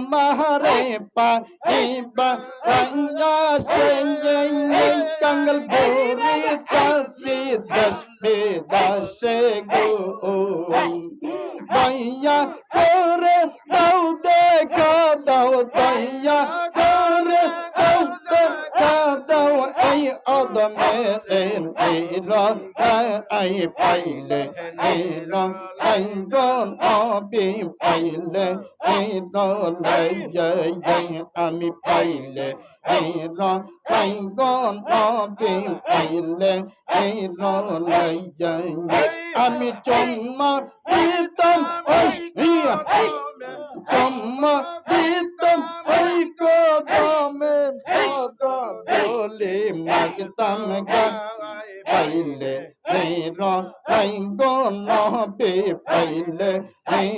Mahare Paiba Ranga Shenye Kangal Buri Tasi Dashbe Dashego Daya Kore Dau Deka Dau Daya Kore Dau Deka Dau Ay Adameren Ira Ay Paile Ira Ay Gon Abi Paile Ira আমি পাইলে এই রাইগন হবে পাইলে এই আমি চম্মা দিতাম ওই চম্মা দিতাম ওই কদমে বলে মাগতাম গা পাইলে এই রাইগন হবে পাইলে এই